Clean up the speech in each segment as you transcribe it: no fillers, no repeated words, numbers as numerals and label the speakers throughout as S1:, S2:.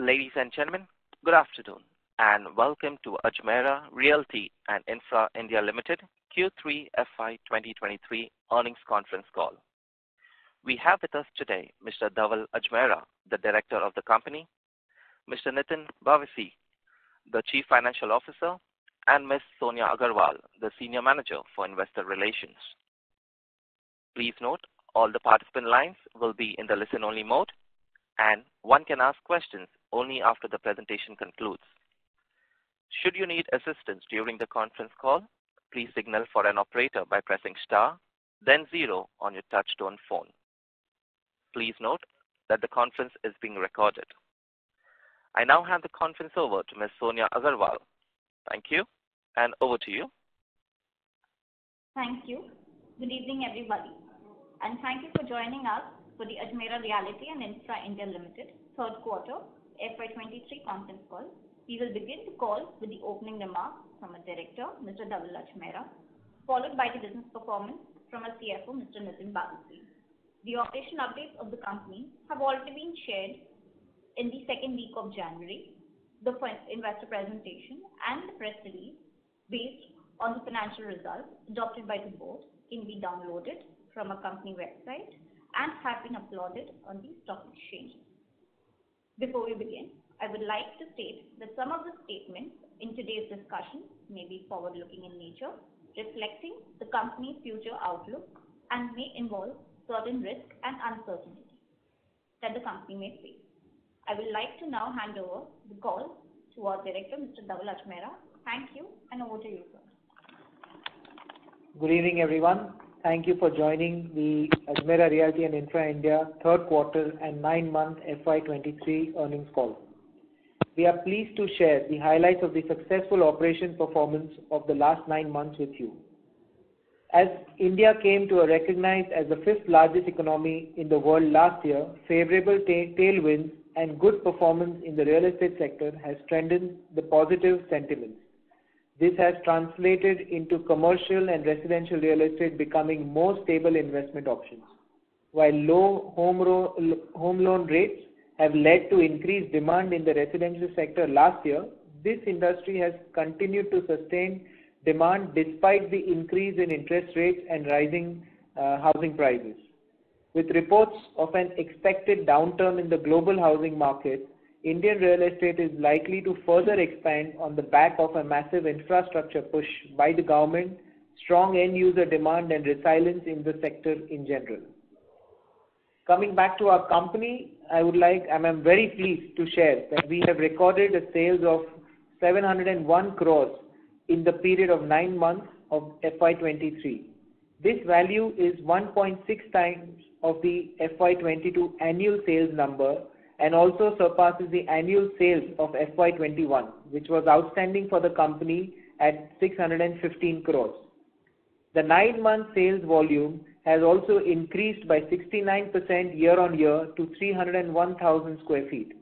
S1: Ladies and gentlemen, good afternoon, and welcome to Ajmera Realty and Infra India Limited Q3 FY23 earnings conference call. We have with us today Mr. Dhaval Ajmera, the Director of the company, Mr. Nitin Bhavesi, the Chief Financial Officer, and Ms. Sonia Agarwal, the Senior Manager for Investor Relations. Please note, all the participant lines will be in the listen-only mode, and one can ask questions only after the presentation concludes. Should you need assistance during the conference call, please signal for an operator by pressing star, then 0 on your touch-tone phone. Please note that the conference is being recorded. I now hand the conference over to Ms. Sonia Agarwal. Thank you, and over to you.
S2: Thank you. Good evening, everybody, and thank you for joining us for the Ajmera Realty and Infra India Limited third quarter FY23 conference call. We will begin the call with the opening remarks from our director, Mr. Dhaval Ajmera, followed by the business performance from our CFO, Mr. Nitin Bhavesi. The operation updates of the company have already been shared in the second week of January. The investor presentation and the press release based on the financial results adopted by the board can be downloaded from our company website and have been uploaded on the stock exchanges. Before we begin, I would like to state that some of the statements in today's discussion may be forward-looking in nature, reflecting the company's future outlook and may involve certain risks and uncertainties that the company may face. I would like to now hand over the call to our director, Mr. Dhaval Ajmera. Thank you, and over to you, sir.
S3: Good evening, everyone. Thank you for joining the Ajmera Realty and Infra India third quarter and 9-month FY23 earnings call. We are pleased to share the highlights of the successful operation performance of the last 9 months with you. As India came to be recognized as the 5th largest economy in the world last year, favorable tailwinds and good performance in the real estate sector has strengthened the positive sentiments. This has translated into commercial and residential real estate becoming more stable investment options. While low home loan rates have led to increased demand in the residential sector last year, this industry has continued to sustain demand despite the increase in interest rates and rising housing prices. With reports of an expected downturn in the global housing market, Indian real estate is likely to further expand on the back of a massive infrastructure push by the government, strong end-user demand and resilience in the sector in general. Coming back to our company, I'm very pleased to share that we have recorded a sales of 701 crores in the period of 9 months of FY23. This value is 1.6 times of the FY22 annual sales number and also surpasses the annual sales of FY21, which was outstanding for the company at 615 crores. The 9-month sales volume has also increased by 69% year-on-year to 301,000 square feet.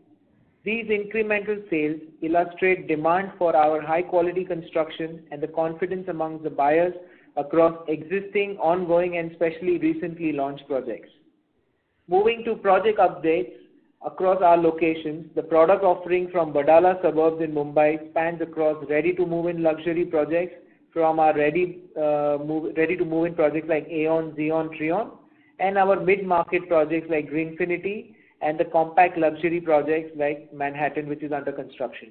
S3: These incremental sales illustrate demand for our high-quality construction and the confidence among the buyers across existing, ongoing, and especially recently launched projects. Moving to project updates across our locations, the product offering from Badala suburbs in Mumbai spans across ready-to-move-in luxury projects from our ready-to-move-in projects like Aeon, Xeon, Treon, and our mid-market projects like Greenfinity and the compact luxury projects like Manhattan, which is under construction.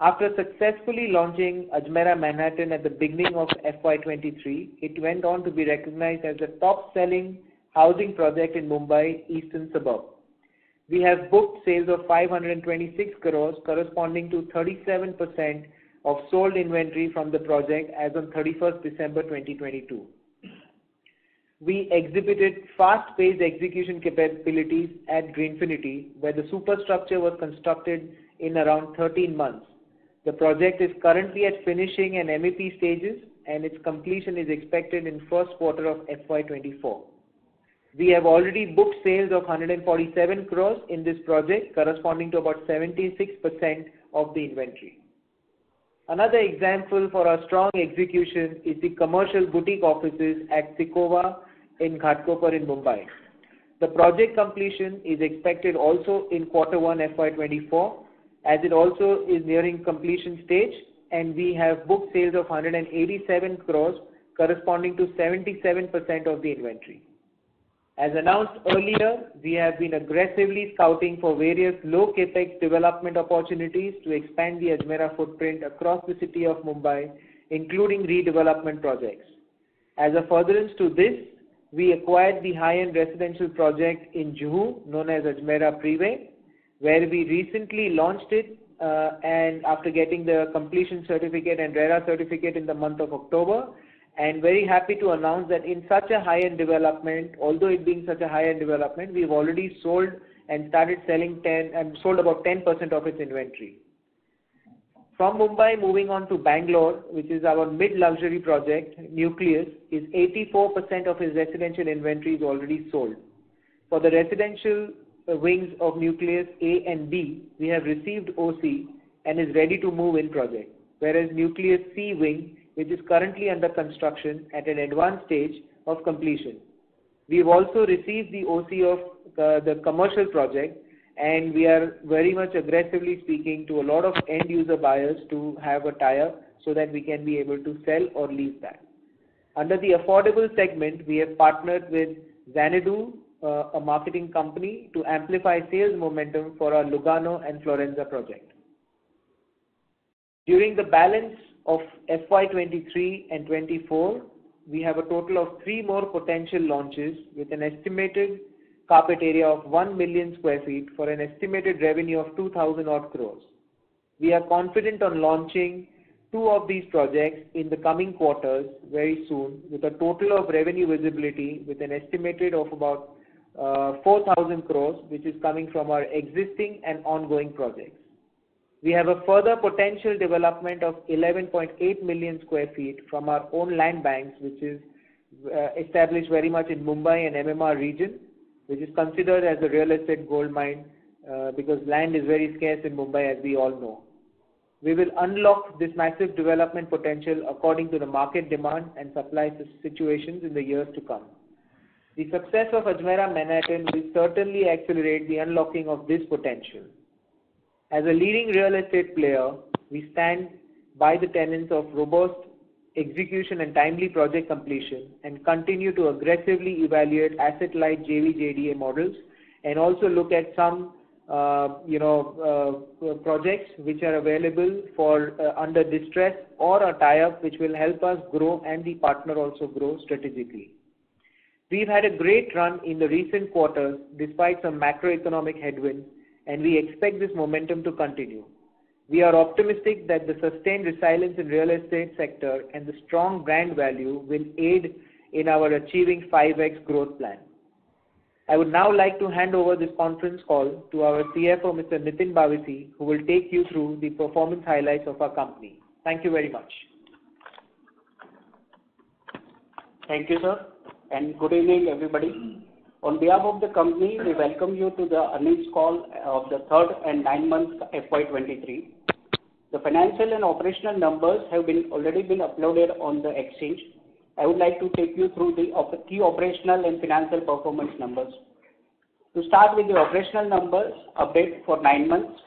S3: After successfully launching Ajmera Manhattan at the beginning of FY23, it went on to be recognized as the top-selling housing project in Mumbai Eastern suburb. We have booked sales of 526 crores corresponding to 37% of sold inventory from the project as on 31st December 2022. We exhibited fast-paced execution capabilities at Greenfinity, where the superstructure was constructed in around 13 months. The project is currently at finishing and MEP stages, and its completion is expected in first quarter of FY24. We have already booked sales of 147 crores in this project, corresponding to about 76% of the inventory. Another example for our strong execution is the commercial boutique offices at Sikova in Ghatkopar in Mumbai. The project completion is expected also in Q1 FY24, as it also is nearing completion stage, and we have booked sales of 187 crores, corresponding to 77% of the inventory. As announced earlier, we have been aggressively scouting for various low capex development opportunities to expand the Ajmera footprint across the city of Mumbai, including redevelopment projects. As a furtherance to this, we acquired the high-end residential project in Juhu, known as Ajmera Freeway, where we recently launched it, and after getting the completion certificate and RERA certificate in the month of October, and very happy to announce that in such a high-end development, although it being such a high-end development, we've already sold and started selling sold about 10% of its inventory. From Mumbai, moving on to Bangalore, which is our mid-luxury project, Nucleus, is 84% of its residential inventory is already sold. For the residential wings of Nucleus A and B, we have received OC and is ready to move in project, whereas Nucleus C wing, which is currently under construction at an advanced stage of completion. We've also received the OC of the commercial project, and we are very much aggressively speaking to a lot of end user buyers to have a tie-up so that we can be able to sell or lease that. Under the affordable segment, we have partnered with Xanadu, a marketing company, to amplify sales momentum for our Lugano and Florenza project. During the balance of FY23 and 24, we have a total of 3 more potential launches with an estimated carpet area of 1 million square feet for an estimated revenue of 2,000 odd crores. We are confident on launching 2 of these projects in the coming quarters very soon, with a total of revenue visibility with an estimated of about 4,000 crores, which is coming from our existing and ongoing projects. We have a further potential development of 11.8 million square feet from our own land banks, which is established very much in Mumbai and MMR region, which is considered as a real estate gold mine because land is very scarce in Mumbai, as we all know. We will unlock this massive development potential according to the market demand and supply situations in the years to come. The success of Ajmera Manhattan will certainly accelerate the unlocking of this potential. As a leading real estate player, we stand by the tenets of robust execution and timely project completion and continue to aggressively evaluate asset-light JV-JDA models and also look at some projects which are available for under distress or a tie-up which will help us grow and the partner also grow strategically. We've had a great run in the recent quarters despite some macroeconomic headwinds, and we expect this momentum to continue. We are optimistic that the sustained resilience in real estate sector and the strong brand value will aid in our achieving 5x growth plan. I would now like to hand over this conference call to our CFO, Mr. Nitin Bhavisi, who will take you through the performance highlights of our company. Thank you very much.
S4: Thank you, sir, and good evening, everybody. On behalf of the company, we welcome you to the earnings call of the third and 9 months FY23. The financial and operational numbers have already been uploaded on the exchange. I would like to take you through the key operational and financial performance numbers. To start with the operational numbers update for 9 months,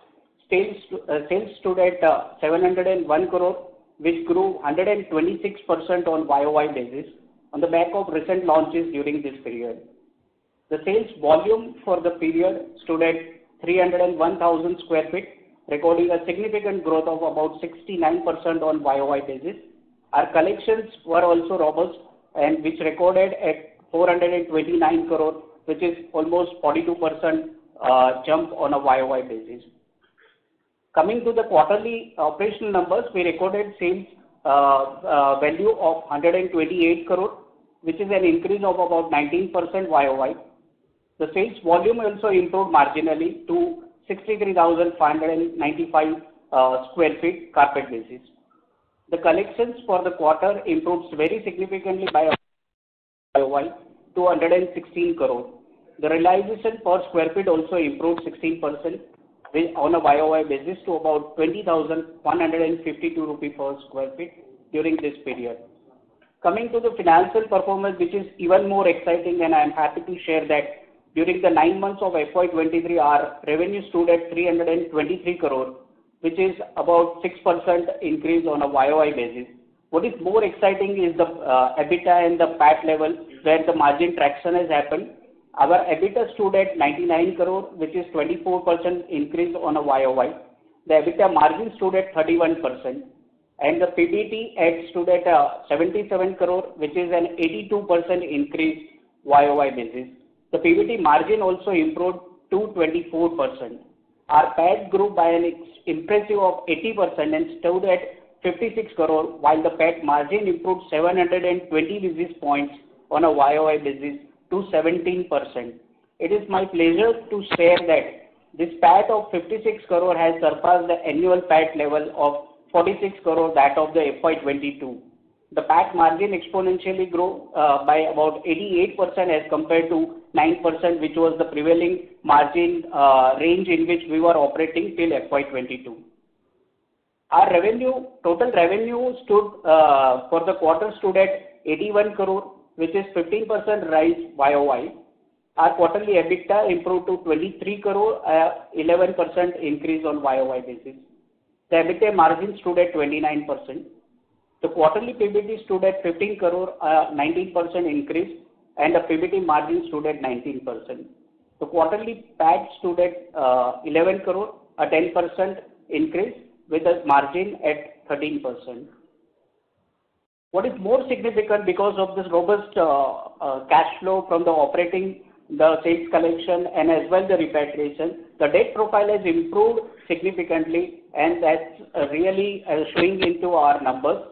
S4: sales stood at 701 crore, which grew 126% on YOY basis on the back of recent launches during this period. The sales volume for the period stood at 301,000 square feet, recording a significant growth of about 69% on YOY basis. Our collections were also robust, and which recorded at 429 crore, which is almost 42% jump on a YOY basis. Coming to the quarterly operational numbers, we recorded sales value of 128 crore, which is an increase of about 19% YOY. The sales volume also improved marginally to 63,595 square feet carpet basis. The collections for the quarter improved very significantly by YOY to 116 crore. The realization per square feet also improved 16% on a YOY basis to about 20,152 rupees per square feet during this period. Coming to the financial performance, which is even more exciting, and I am happy to share that During the 9 months of FY23, our revenue stood at 323 crore, which is about 6% increase on a YOY basis. What is more exciting is the EBITDA and the PAT level, where the margin traction has happened. Our EBITDA stood at 99 crore, which is 24% increase on a YOY. The EBITDA margin stood at 31%, and the PBT stood at 77 crore, which is an 82% increase YOY basis. The PBT margin also improved to 24%. Our PAT grew by an impressive of 80% and stood at 56 crore, while the PAT margin improved 720 basis points on a YOY basis to 17%. It is my pleasure to share that this PAT of 56 crore has surpassed the annual PAT level of 46 crore, that of the FY22. The PAT margin exponentially grew by about 88% as compared to 9%, which was the prevailing margin range in which we were operating till FY22. Our total revenue for the quarter stood at 81 crore, which is 15% rise YOY. Our quarterly EBITDA improved to 23 crore, 11% increase on YOY basis. The EBITDA margin stood at 29%. The quarterly PBT stood at 15 crore, 19% increase, and the PBT margin stood at 19%. The quarterly PAT stood at 11 crore, a 10% increase, with a margin at 13%. What is more significant, because of this robust cash flow from the operating, the sales collection, and as well the repatriation, the debt profile has improved significantly, and that's really showing into our numbers.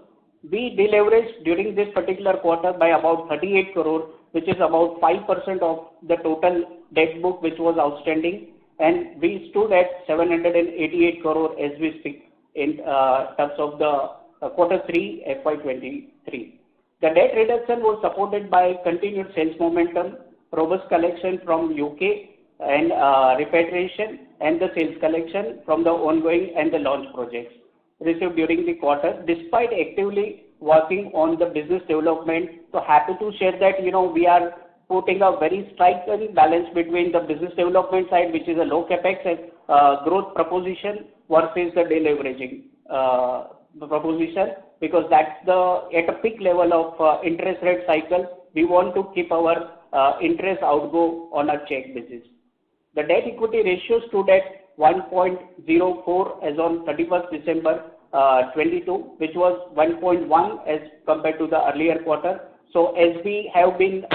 S4: We deleveraged during this particular quarter by about 38 crore, which is about 5% of the total debt book which was outstanding, and we stood at 788 crore as we speak in terms of the quarter 3 FY23. The debt reduction was supported by continued sales momentum, robust collection from UK, and repatriation, and the sales collection from the ongoing and the launch projects received during the quarter, despite actively working on the business development. So happy to share that, we are putting a very striking balance between the business development side, which is a low capex and growth proposition, versus the deleveraging proposition, because that's at a peak level of interest rate cycle. We want to keep our interest outgo on a check basis. The debt equity ratio stood at 1.04 as on 31st December 22, which was 1.1 as compared to the earlier quarter. So as we have been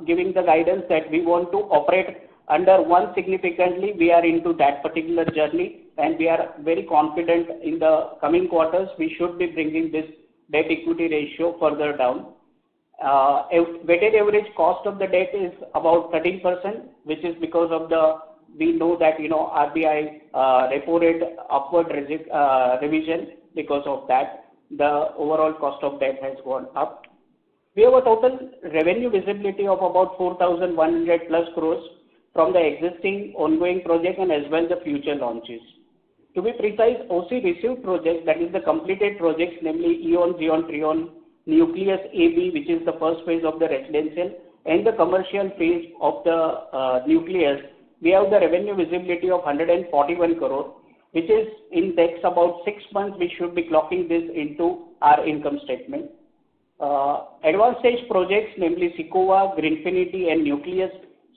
S4: giving the guidance that we want to operate under 1 significantly, we are into that particular journey, and we are very confident in the coming quarters we should be bringing this debt equity ratio further down. Weighted average cost of the debt is about 13%, which is because of we know that RBI repo rate upward revision. Because of that, the overall cost of debt has gone up. We have a total revenue visibility of about 4,100 plus crores from the existing ongoing project and as well the future launches. To be precise, OC received projects, that is the completed projects, namely Eon, Xeon, Trion, Nucleus AB, which is the first phase of the residential, and the commercial phase of the Nucleus. We have the revenue visibility of 141 crore, which is in takes about 6 months we should be clocking this into our income statement. Advanced stage projects, namely Sikova, Greenfinity, and Nucleus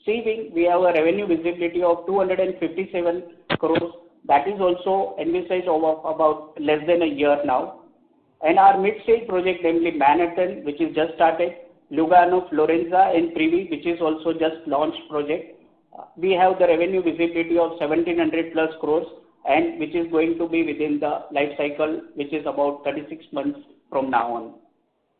S4: C-Wing, we have a revenue visibility of 257 crores. That is also envisaged over about less than a year now. And our mid-stage project, namely Manhattan, which is just started, Lugano, Florenza, and Privi, which is also just launched project. We have the revenue visibility of 1700 plus crores, and which is going to be within the life cycle, which is about 36 months from now on.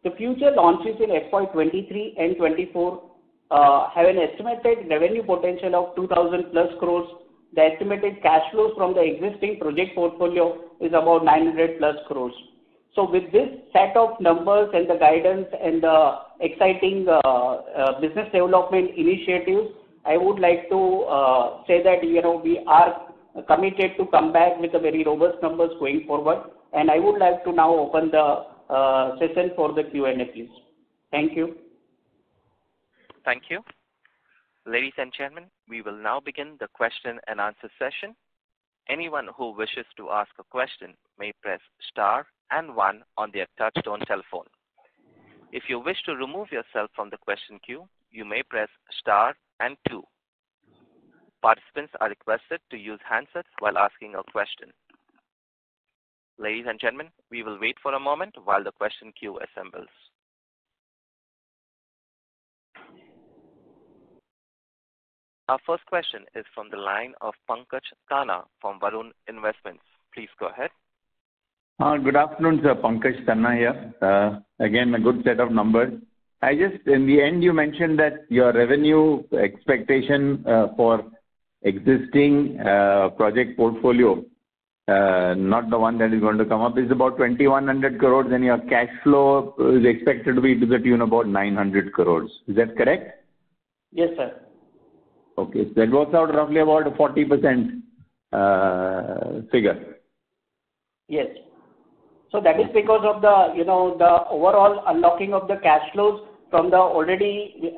S4: The future launches in FY23 and 24 have an estimated revenue potential of 2,000 plus crores. The estimated cash flows from the existing project portfolio is about 900 plus crores. So with this set of numbers and the guidance and the exciting business development initiatives, I would like to say that we are committed to come back with a very robust numbers going forward. And I would like to now open the session for the Q&A, please. Thank you.
S1: Thank you. Ladies and gentlemen, we will now begin the question and answer session. Anyone who wishes to ask a question may press star and one on their touch-tone telephone. If you wish to remove yourself from the question queue, you may press star and two. Participants are requested to use handsets while asking a question. Ladies and gentlemen, we will wait for a moment while the question queue assembles. Our first question is from the line of Pankaj Tana from Varun Investments. Please go ahead.
S5: Good afternoon, sir. Pankaj Tana here. Again, a good set of numbers. In the end, you mentioned that your revenue expectation for existing project portfolio, not the one that is going to come up, is about 2,100 crores, and your cash flow is expected to be to the tune of about 900 crores. Is that correct?
S4: Yes, sir.
S5: Okay. So that works out roughly about a 40% figure.
S4: Yes. So that is because of the, the overall unlocking of the cash flows from the already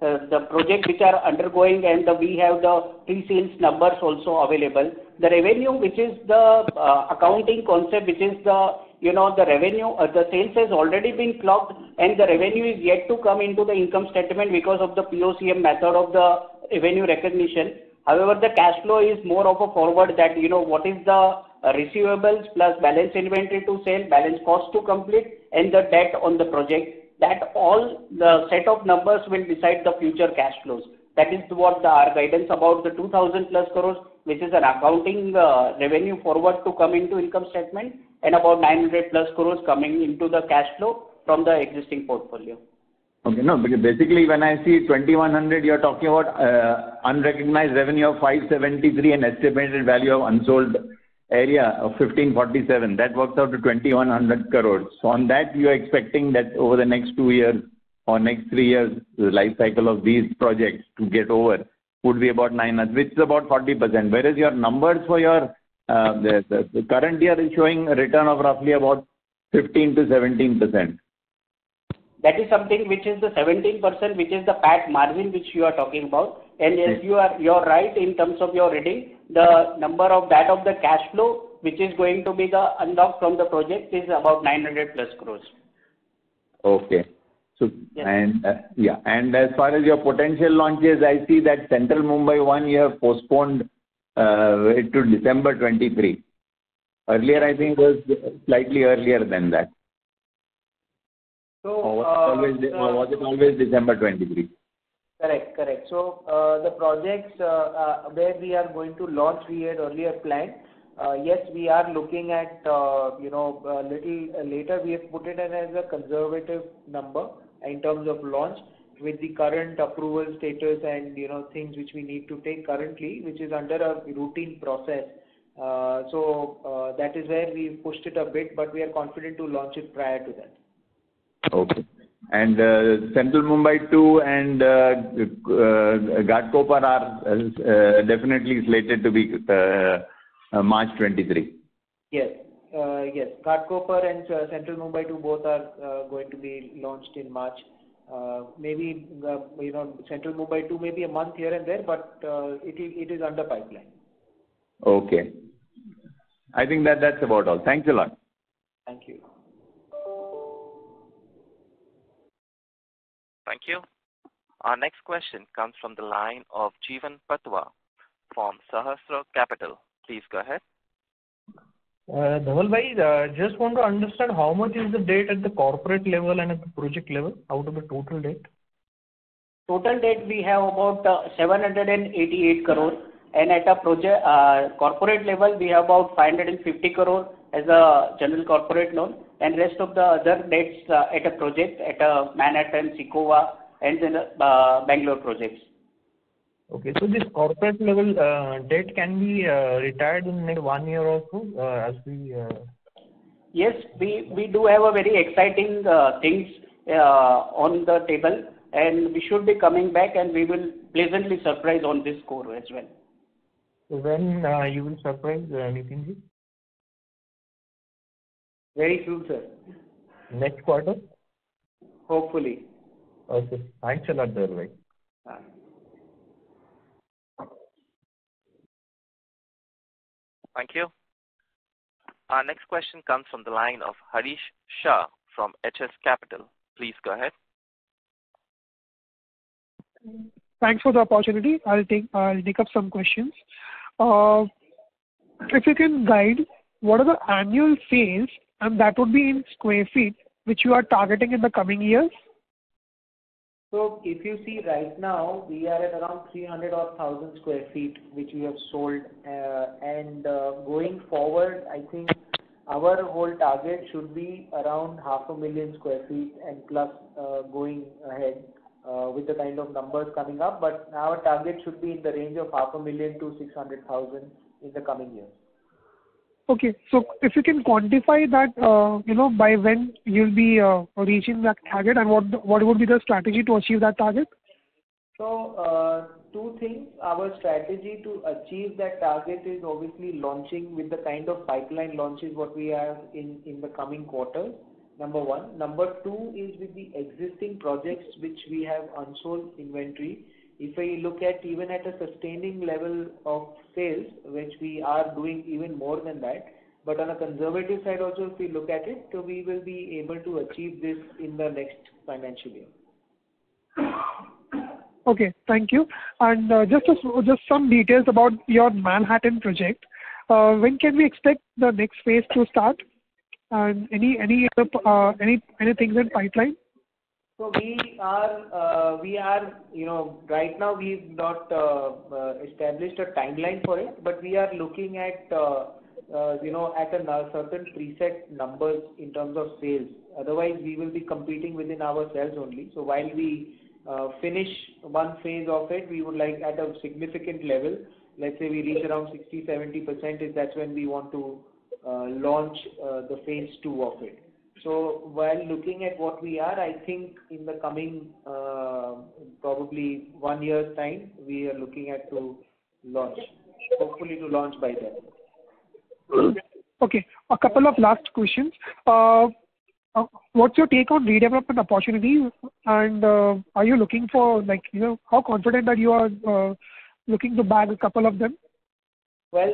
S4: the projects which are undergoing, and we have the pre-sales numbers also available. The revenue, which is the accounting concept, which is the, the revenue, the sales has already been clocked, and the revenue is yet to come into the income statement because of the POCM method of the revenue recognition. However, the cash flow is more of a forward that, what is the receivables plus balance inventory to sell, balance cost to complete, and the debt on the project. That all the set of numbers will decide the future cash flows. That is what our guidance about the 2,000 plus crores, which is an accounting revenue forward to come into income statement, and about 900 plus crores coming into the cash flow from the existing portfolio.
S5: Okay, no, because basically when I see 2,100, you're talking about unrecognized revenue of 573 and estimated value of unsold area of 1,547. That works out to 2,100 crores. So on that, you are expecting that over the next 2 years or next 3 years, the life cycle of these projects to get over would be about 900, which is about 40%. Whereas your numbers for your the current year is showing a return of roughly about 15 to 17%.
S4: That is something which is the 17%, which is the PAT margin which you are talking about. And yes, you're right in terms of your reading. The number of that of the cash flow, which is going to be the unlocked from the project, is about 900 plus crores.
S5: Okay. So
S4: yes.
S5: And as far as your potential launches, I see that Central Mumbai one you have postponed it to December 23. Earlier, I think it was slightly earlier than that.
S3: So,
S5: was it always December 23?
S3: Correct. So, the projects where we are going to launch, we had earlier planned. Yes, we are looking at, a little later. We have put it in as a conservative number in terms of launch with the current approval status and, things which we need to take currently, which is under a routine process. So, that is where we pushed it a bit, but we are confident to launch it prior to that.
S5: Okay. And Central Mumbai 2 and Ghatkopar are definitely slated to be March 23.
S3: Yes. Ghatkopar and Central Mumbai 2 both are going to be launched in March. Maybe, Central Mumbai 2 maybe a month here and there, but it is under pipeline.
S5: Okay. I think that's about all. Thanks a lot.
S3: Thank you.
S1: Thank you. Our next question comes from the line of Jeevan Patwa from Sahasra Capital. Please go ahead.
S6: Dhaval bhai, just want to understand how much is the debt at the corporate level and at the project level out of the total debt?
S4: Total debt we have about 788 crore, and at a project corporate level we have about 550 crore as a general corporate loan, and rest of the other debts at a project at a Manhattan, Sikova, and then Bangalore projects.
S6: Okay, so this corporate level debt can be retired in next 1 year or so as we.
S4: Yes, we do have a very exciting things on the table, and we should be coming back, and we will pleasantly surprise on this score as well.
S6: So when you will surprise Nitin ji?
S3: Very soon, sir.
S6: Next quarter?
S3: Hopefully.
S6: Okay. Thanks a lot, Dhaval bhai.
S1: Thank you. Our next question comes from the line of Harish Shah from HS Capital. Please go ahead.
S7: Thanks for the opportunity. I'll take up some questions. If you can guide, what are the annual sales, and that would be in square feet, which you are targeting in the coming years?
S3: So if you see right now, we are at around 300,000 square feet, which we have sold. And going forward, I think our whole target should be around 500,000 square feet and plus going ahead with the kind of numbers coming up. But our target should be in the range of 500,000 to 600,000 in the coming years.
S7: Okay. So if you can quantify that, by when you'll be reaching that target, and what would be the strategy to achieve that target?
S3: So, two things. Our strategy to achieve that target is obviously launching with the kind of pipeline launches what we have in the coming quarters, number one. Number two is with the existing projects which we have unsold inventory. If I look at even at a sustaining level of sales, which we are doing even more than that, but on a conservative side also, if we look at it, so we will be able to achieve this in the next financial year.
S7: Okay, thank you. And just some details about your Manhattan project. When can we expect the next phase to start? And any things in pipeline?
S3: So we are, right now we've not established a timeline for it, but we are looking at, at a certain preset numbers in terms of sales. Otherwise, we will be competing within ourselves only. So while we finish one phase of it, we would like at a significant level, let's say we reach around 60-70%, that's when we want to launch the phase 2 of it. So while looking at what we are, I think in the coming probably 1 year's time, we are looking at to launch, hopefully to launch by then.
S7: Okay, a couple of last questions. What's your take on redevelopment opportunities, and are you looking for, how confident that you are looking to bag a couple of them?
S3: Well,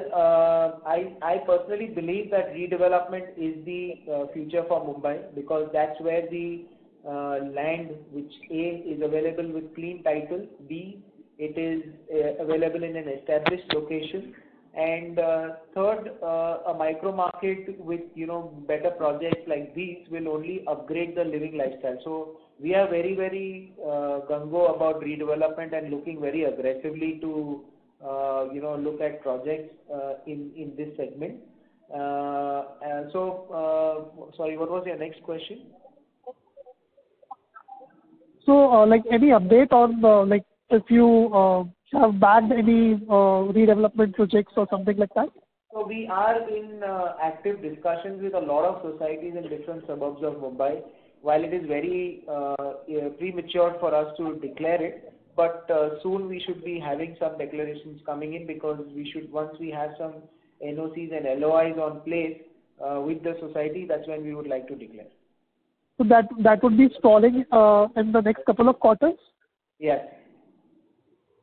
S3: I personally believe that redevelopment is the future for Mumbai, because that's where the land, which A, is available with clean title, B, it is available in an established location, and third, a micro market with better projects like these will only upgrade the living lifestyle. So we are very, very gung-ho about redevelopment and looking very aggressively to look at projects in this segment. Sorry, what was your next question?
S7: So, any update on if you have bagged any redevelopment projects or something like that?
S3: So we are in active discussions with a lot of societies in different suburbs of Mumbai. While it is very premature for us to declare it, but soon we should be having some declarations coming in, because once we have some NOCs and LOIs on place with the society, that's when we would like to declare.
S7: So that would be stalling in the next couple of quarters?
S3: Yes.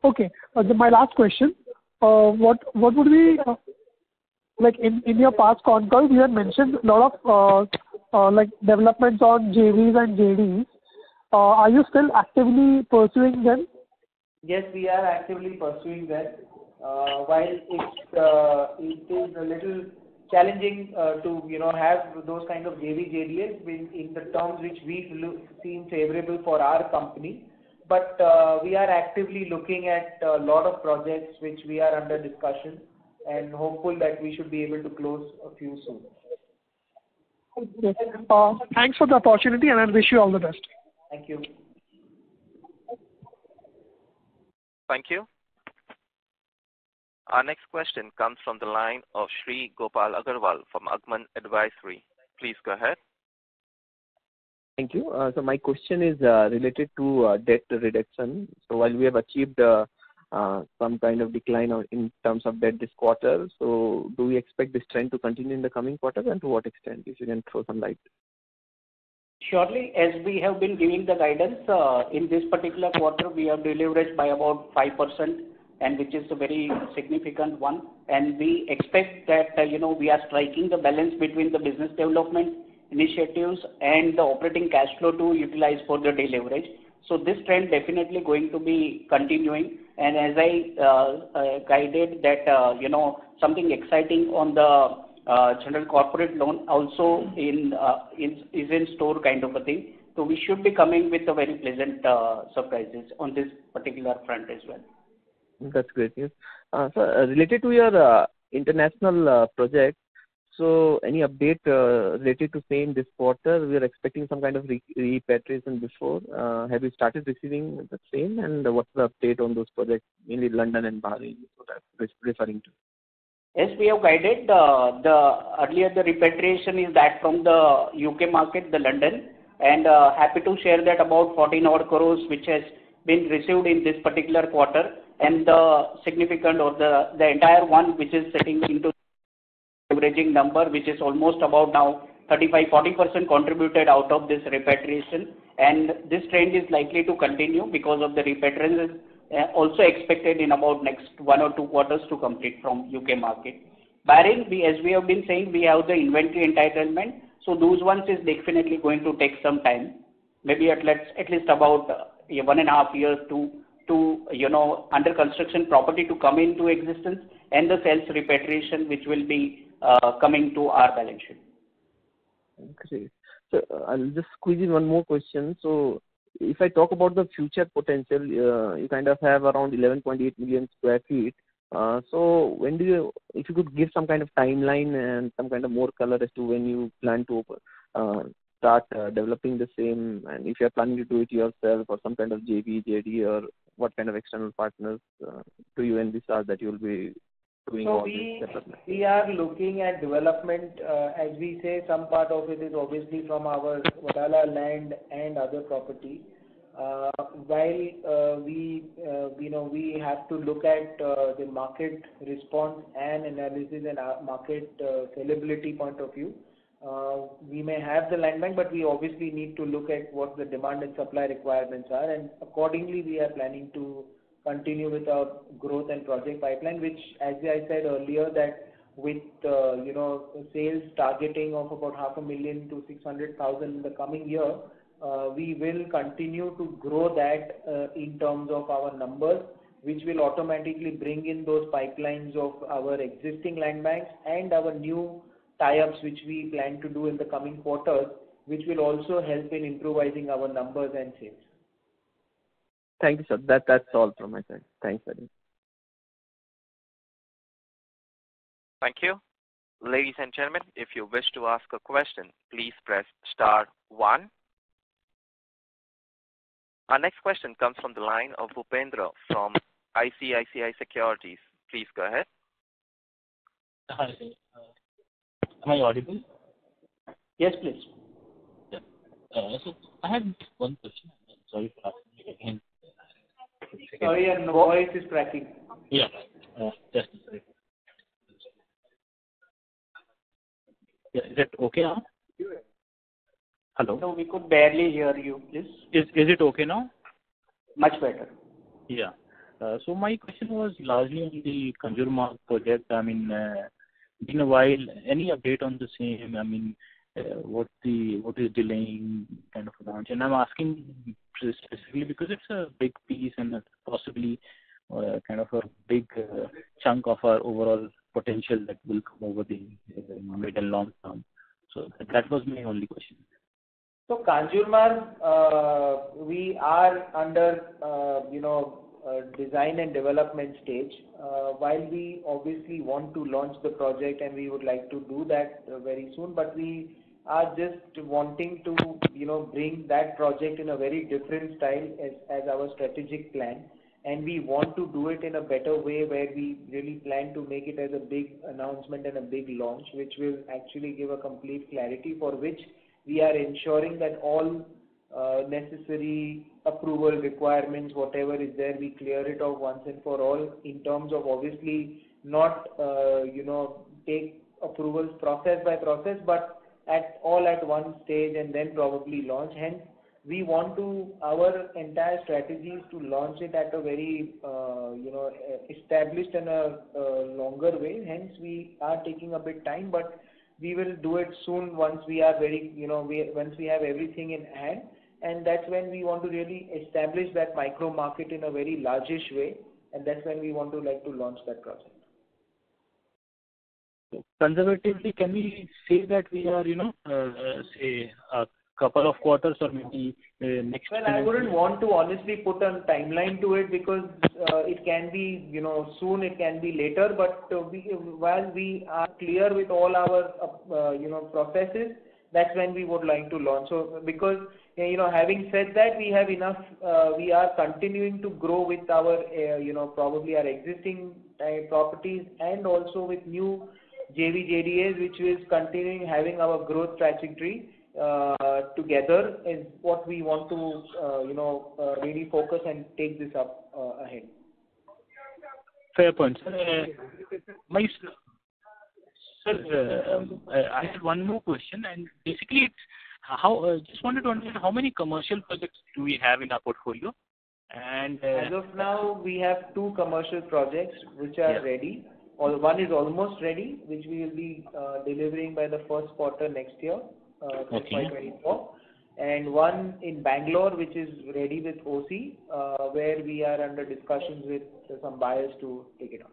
S7: Okay. My last question. What would be, in your past Concall, you had mentioned a lot of developments on JVs and JDs. Are you still actively pursuing them?
S3: Yes, we are actively pursuing that. While it is a little challenging to have those kind of JV JDs in the terms which we seem favorable for our company, but we are actively looking at a lot of projects which we are under discussion, and hopeful that we should be able to close a few soon.
S7: Okay. Thanks for the opportunity, and I wish you all the best.
S3: Thank you.
S1: Thank you. Our next question comes from the line of Shri Gopal Agarwal from Agman Advisory. Please go ahead.
S8: Thank you. So my question is related to debt reduction. So while we have achieved some kind of decline in terms of debt this quarter, so do we expect this trend to continue in the coming quarters, and to what extent, if you can throw some light?
S4: Surely, as we have been giving the guidance, in this particular quarter, we have deleveraged by about 5%, and which is a very significant one. And we expect that, we are striking the balance between the business development initiatives and the operating cash flow to utilize for the deleverage. So this trend definitely going to be continuing. And as I guided that, something exciting on the general corporate loan also is in store kind of a thing. So we should be coming with a very pleasant surprises on this particular front as well.
S8: That's great news. So related to your international project, so any update related to same this quarter? We are expecting some kind of repatriation before. Have you started receiving the same? And what's the update on those projects, mainly London and Bahrain, so that's referring to?
S4: Yes, we have guided earlier the repatriation is that from the UK market, the London, and happy to share that about 14 odd crores which has been received in this particular quarter, and the significant or the entire one which is setting into averaging number, which is almost about now 35-40% contributed out of this repatriation, and this trend is likely to continue because of the repatriation also expected in about next 1 or 2 quarters to complete from UK market. Bahrain, as we have been saying, we have the inventory entitlement, so those ones is definitely going to take some time, maybe at least about 1.5 years to under construction property to come into existence, and the sales repatriation which will be coming to our balance sheet.
S8: Great. So I'll just squeeze in one more question. So if I talk about the future potential, you kind of have around 11.8 million square feet. So when do you, if you could give some kind of timeline and some kind of more color as to when you plan to start developing the same, and if you are planning to do it yourself or some kind of JD, or what kind of external partners do you envisage that you will be doing all this development?
S3: We are looking at development, as we say, some part of it is obviously from our Wadala land and other property. While we have to look at the market response and analysis and market sellability point of view. We may have the land bank, but we obviously need to look at what the demand and supply requirements are, and accordingly we are planning to continue with our growth and project pipeline, which, as I said earlier, that with sales targeting of about 500,000 to 600,000 in the coming year, we will continue to grow that in terms of our numbers, which will automatically bring in those pipelines of our existing land banks and our new tie-ups which we plan to do in the coming quarters, which will also help in improvising our numbers and sales.
S8: Thank you, sir. That's all from my side. Thanks, sir.
S1: Thank you. Ladies and gentlemen, if you wish to ask a question, please press star 1. Our next question comes from the line of Bhupendra from ICICI Securities. Please go ahead.
S9: Hi. Am I audible?
S4: Yes, please.
S9: Yeah. So I had one question. Sorry for asking it again.
S3: Sorry, your voice is cracking.
S9: Yeah. Just a second. Yeah, is it okay now? Hello?
S4: No, we could barely hear you, please.
S9: Is it okay now?
S4: Much better.
S9: Yeah. So my question was largely on the Kanjurmarg project. I mean, been a while. Any update on the same? I mean, what is delaying kind of launch? And I'm asking specifically because it's a big piece and possibly kind of a big chunk of our overall potential that will come over the mid and long term. So that was my only question.
S3: So Kanjurmarg, we are under design and development stage. While we obviously want to launch the project and we would like to do that very soon, but we are just wanting to bring that project in a very different style as our strategic plan, and we want to do it in a better way where we really plan to make it as a big announcement and a big launch, which will actually give a complete clarity, for which we are ensuring that all necessary approval requirements, whatever is there, we clear it off once and for all, in terms of obviously not take approvals process by process, but at one stage and then probably launch. Hence, our entire strategy is to launch it at a very, established and a longer way. Hence, we are taking a bit time, but we will do it soon once we are very, once we have everything in hand. And that's when we want to really establish that micro market in a very largish way. And that's when we want to launch that project.
S9: Conservatively, can we say that we are, say a couple of quarters or maybe next?
S3: Well, I wouldn't want to honestly put a timeline to it because it can be, soon, it can be later. But while we are clear with all our, processes, that's when we would like to launch. So, because having said that, we have enough. We are continuing to grow with our, probably our existing properties and also with new JV JDAs, which is continuing having our growth trajectory together is what we want to, really focus and take this up ahead.
S9: Fair point, sir. I have one more question, and basically, it's just wanted to understand how many commercial projects do we have in our portfolio? And
S3: as of now, we have 2 commercial projects which are ready. One is almost ready, which we will be delivering by the first quarter next year, FY24. And one in Bangalore, which is ready with OC, where we are under discussions with some buyers to take it on.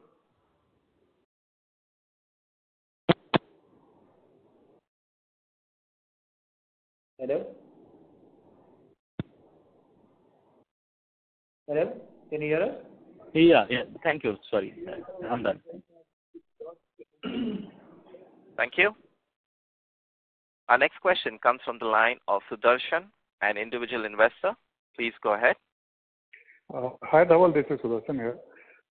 S3: Hello? Hello? Can you hear us?
S9: Yeah. Thank you. Sorry. I'm done.
S1: Thank you. Our next question comes from the line of Sudarshan, an individual investor. Please go ahead.
S10: Hi, Dhaval. This is Sudarshan here.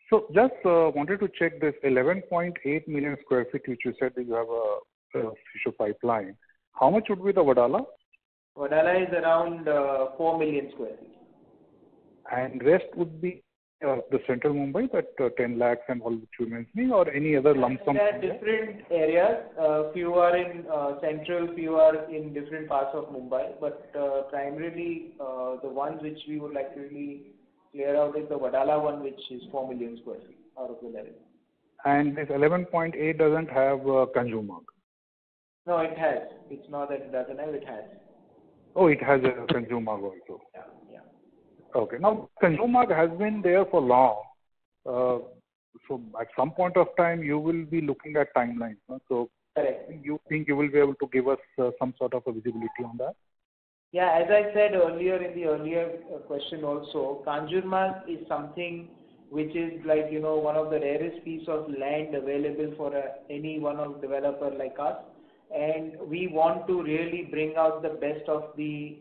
S10: So just wanted to check this 11.8 million square feet, which you said that you have a future pipeline. How much would be the Wadala?
S3: Wadala is around 4 million square feet.
S10: And rest would be the central Mumbai, that 10 lakhs and all which you mentioned, or any other lump sum?
S3: There are different areas. Few are in central, few are in different parts of Mumbai. But primarily, the ones which we would like to really clear out is the Wadala one, which is 4 million square feet out of the 11.
S10: And this 11.8 doesn't have Kanjurmarg?
S3: No, it has. It's not that it doesn't have, it has.
S10: Oh, it has a Kanjurmarg also.
S3: Yeah.
S10: Okay. Now, Kanjurmarg has been there for long. So at some point of time, you will be looking at timelines. No? So
S3: correct.
S10: You think you will be able to give us some sort of a visibility on that?
S3: Yeah, as I said earlier in the earlier question also, Kanjurmarg is something which is like, one of the rarest piece of land available for any one of developer like us. And we want to really bring out the best of the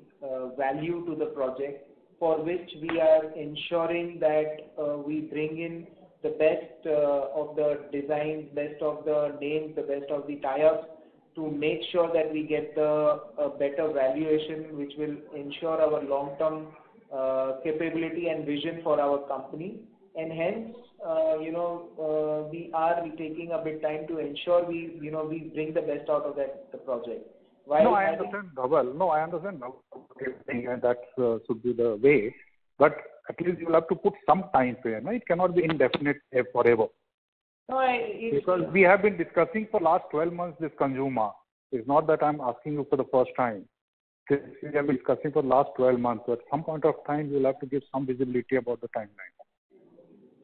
S3: value to the project, for which we are ensuring that we bring in the best of the designs, best of the names, the best of the tie-ups to make sure that we get the better valuation, which will ensure our long-term capability and vision for our company. And hence, we are taking a bit time to ensure we bring the best out of the project.
S10: No, I understand, Dhaval. No, I understand, Dhaval. That should be the way. But at least you will have to put some time frame. It cannot be indefinite forever.
S3: No,
S10: because we have been discussing for last 12 months this Kanjurmarg. It's not that I'm asking you for the first time. We have been discussing for last 12 months. So at some point of time, you will have to give some visibility about the timeline.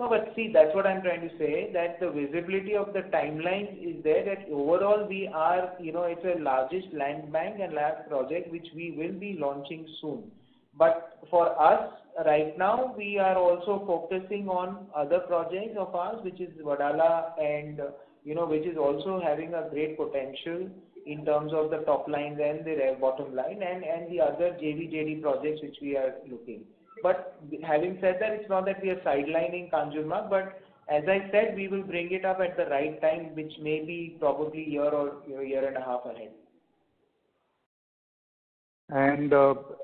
S3: No, but see, that's what I'm trying to say, that the visibility of the timelines is there, that overall we are, it's the largest land bank and lab project which we will be launching soon. But for us, right now, we are also focusing on other projects of ours, which is Wadala and, which is also having a great potential in terms of the top line and the bottom line, and the other JV projects which we are looking. But having said that, it's not that we are sidelining Kanjurmarg, but as I said, we will bring it up at the right time, which may be probably a year or year and a half ahead.
S10: And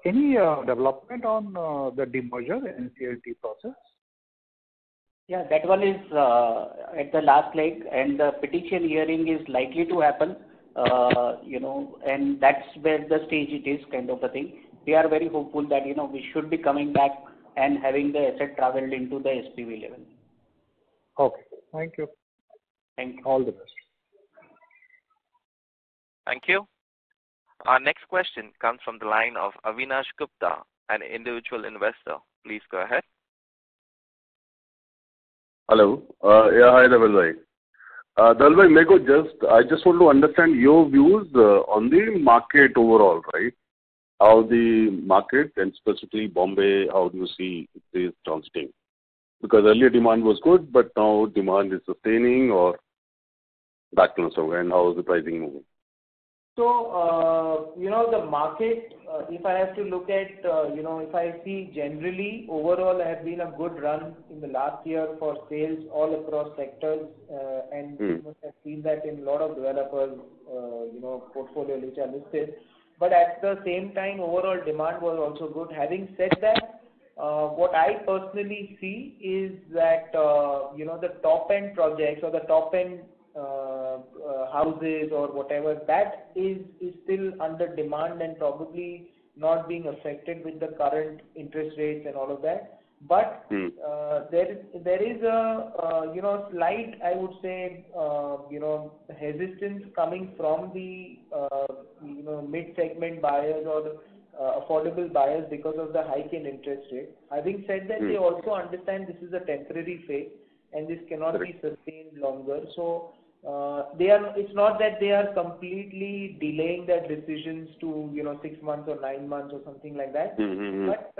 S10: any development on the demerger NCLT process?
S4: Yeah, that one is at the last leg, and the petition hearing is likely to happen, and that's where the stage it is, kind of a thing. we are very hopeful that, we should be coming back and having the asset traveled into the SPV level.
S10: Okay. Thank you.
S4: Thank you.
S10: All the best.
S1: Thank you. Our next question comes from the line of Avinash Gupta, an individual investor. Please go ahead.
S11: Hello. Yeah, hi, Dhaval bhai. Dhaval bhai, I just want to understand your views on the market overall, right? How the market, and specifically Bombay, how do you see it is transiting? Because earlier demand was good, but now demand is sustaining or back to somewhere, and how is the pricing moving?
S3: So, the market, if I have to look at, if I see generally, overall, have been a good run in the last year for sales all across sectors, and you must have seen that in a lot of developers, portfolio which are listed. But at the same time, overall demand was also good. Having said that, what I personally see is that, the top-end projects or the top-end houses or whatever, that is still under demand and probably not being affected with the current interest rates and all of that. But there is a slight, I would say, hesitance coming from the mid-segment buyers or affordable buyers because of the hike in interest rate. Having said that, they also understand this is a temporary phase and this cannot be sustained longer. So it's not that they are completely delaying their decisions to 6 months or 9 months or something like that. But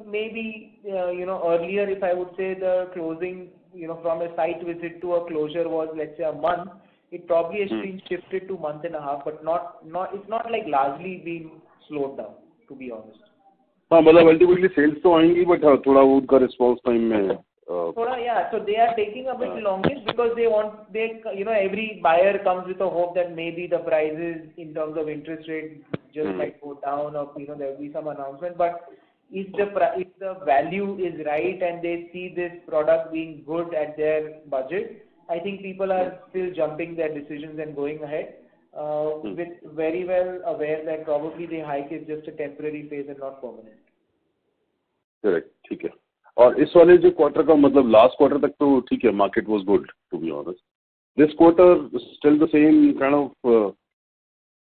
S3: maybe earlier, if I would say the closing from a site visit to a closure was, let's say, a month, it probably has been shifted to month and a half, but it's not like largely being slowed down, to be honest.
S11: हाँ मतलब ultimately sales तो आएंगी, but थोड़ा उनका response time में
S3: yeah, so they are taking a bit longish because every buyer comes with a hope that maybe the prices in terms of interest rate just might go down, or there will be some announcement. But if the value is right and they see this product being good at their budget, I think people are still jumping their decisions and going ahead, with very well aware that probably the hike is just a temporary phase and not permanent.
S11: Correct, ठीक है. और इस वाले जो quarter का मतलब last quarter तक तो ठीक है, market was good to be honest. This quarter still the same kind of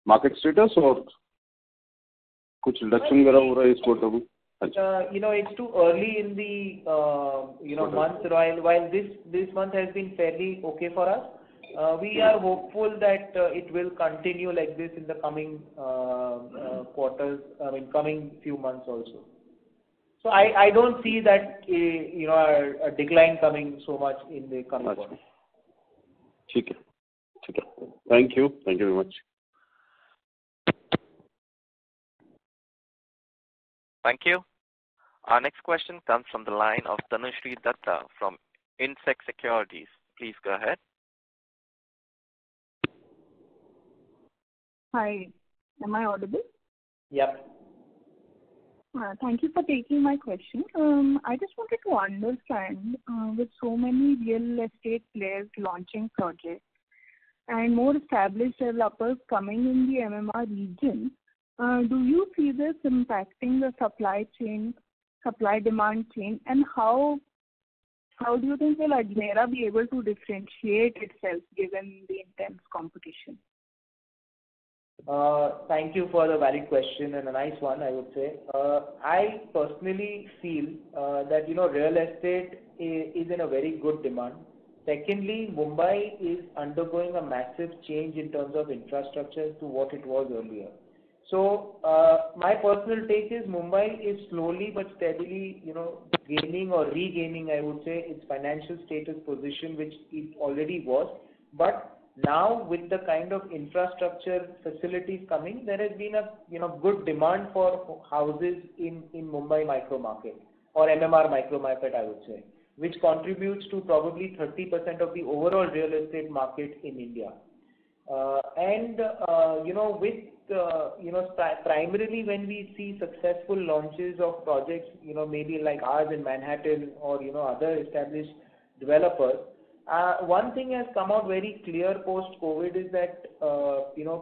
S11: market status और कुछ रिडक्शन वगैरह हो रहा है इस क्वार्टर में?
S3: It's too early in the month. While this month has been fairly okay for us, we are hopeful that it will continue like this in the coming quarters. Coming few months also. So I don't see that a decline coming so much in the coming quarter.
S11: ठीक है. Thank you very much.
S1: Thank you. Our next question comes from the line of Tanushree Datta from Insect Securities. Please go ahead.
S12: Hi, am I audible?
S3: Yep.
S12: Thank you for taking my question. I just wanted to understand, with so many real estate players launching projects and more established developers coming in the MMR region, do you see this impacting the supply-demand chain, and how do you think will Ajmera be able to differentiate itself given the intense competition?
S3: Thank you for the valid question and a nice one, I would say. I personally feel that real estate is in a very good demand. Secondly, Mumbai is undergoing a massive change in terms of infrastructure to what it was earlier. So my personal take is Mumbai is slowly but steadily gaining or regaining, I would say, its financial status position which it already was. But now with the kind of infrastructure facilities coming, there has been a good demand for houses in Mumbai micro market or MMR micro market, I would say, which contributes to probably 30% of the overall real estate market in India. Primarily when we see successful launches of projects, maybe like ours in Manhattan or other established developers, One thing has come out very clear post-COVID is that,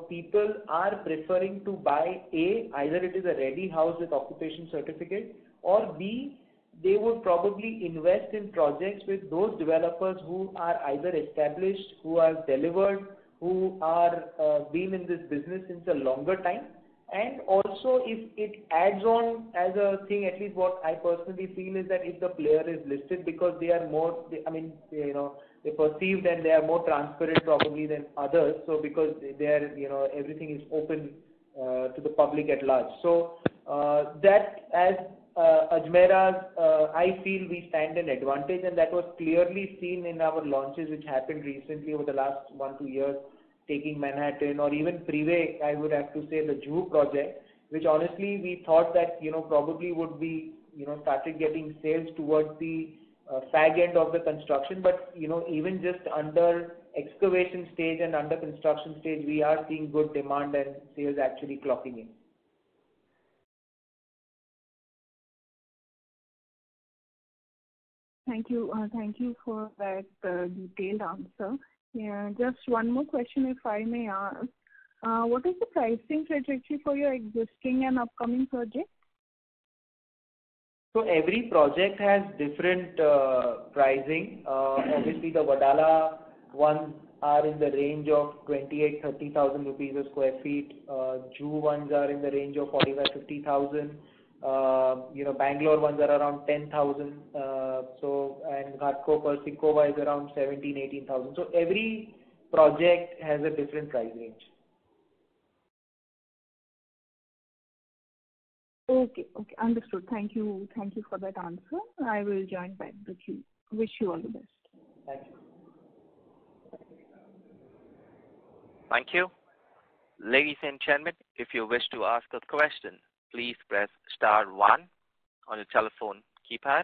S3: people are preferring to buy either it is a ready house with occupation certificate, or B, they would probably invest in projects with those developers who are either established, who have delivered, who are been in this business since a longer time. And also, if it adds on as a thing, at least what I personally feel is that if the player is listed, because they are more, they're perceived and they are more transparent probably than others. So because they are, everything is open to the public at large. So that as Ajmera, I feel we stand an advantage, and that was clearly seen in our launches which happened recently over the last 1-2 years, taking Manhattan, or even Prive, I would have to say the Juhu project, which honestly we thought that, probably would be, started getting sales towards the fag end of the construction, but, even just under excavation stage and under construction stage, we are seeing good demand and sales actually clocking in.
S12: Thank you for that detailed answer. Yeah, just one more question, if I may ask. What is the pricing trajectory for your existing and upcoming projects?
S3: So every project has different pricing. Obviously, the Wadala ones are in the range of 28,000-30,000 rupees a square feet. Juhu ones are in the range of 45,000-50,000. Bangalore ones are around 10,000. And Ghatkopar, Sikova is around 17,000-18,000. So every project has a different price range.
S12: Okay, understood. Thank you for that answer. I will join back the queue. Wish you all the best.
S3: Thank you.
S1: Thank you. Ladies and gentlemen, if you wish to ask a question, please press star 1 on your telephone keypad.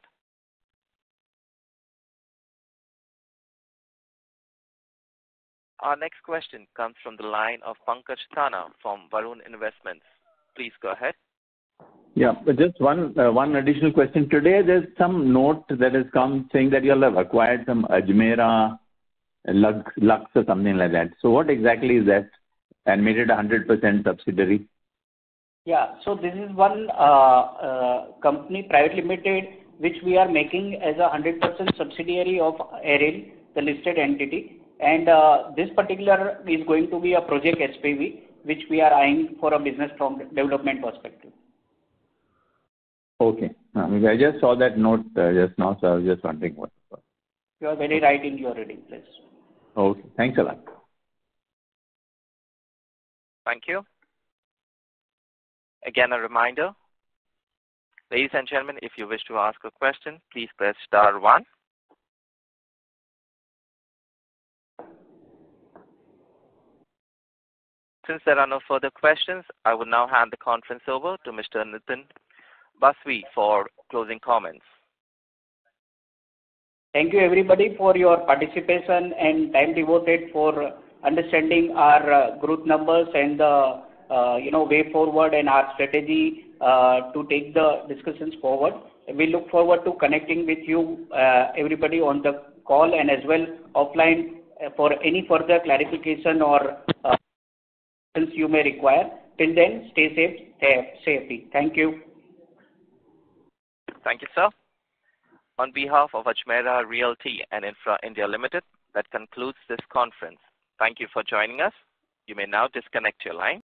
S1: Our next question comes from the line of Pankaj Thana from Varun Investments. Please go ahead.
S5: Yeah, but just one additional question. Today there's some note that has come saying that you all have acquired some Ajmera Lux or something like that. So what exactly is that, and made it 100% subsidiary?
S4: Yeah, so this is one company, private limited, which we are making as a 100% subsidiary of Aerial, the listed entity. And this particular is going to be a project SPV, which we are eyeing for a business from development perspective.
S5: Okay. I just saw that note just now, so I was just wondering what it was.
S4: You are very right in your reading, please.
S5: Okay. Thanks a lot.
S1: Thank you. Again, a reminder. Ladies and gentlemen, if you wish to ask a question, please press star 1. Since there are no further questions, I will now hand the conference over to Mr. Nitin Basvi for closing comments.
S4: Thank you everybody for your participation and time devoted for understanding our growth numbers and the way forward and our strategy to take the discussions forward. We look forward to connecting with you everybody on the call and as well offline for any further clarification or you may require. Till then, stay safe, safety. Thank you.
S1: Thank you, sir. On behalf of Ajmera Realty and Infra India Limited, that concludes this conference. Thank you for joining us. You may now disconnect your line.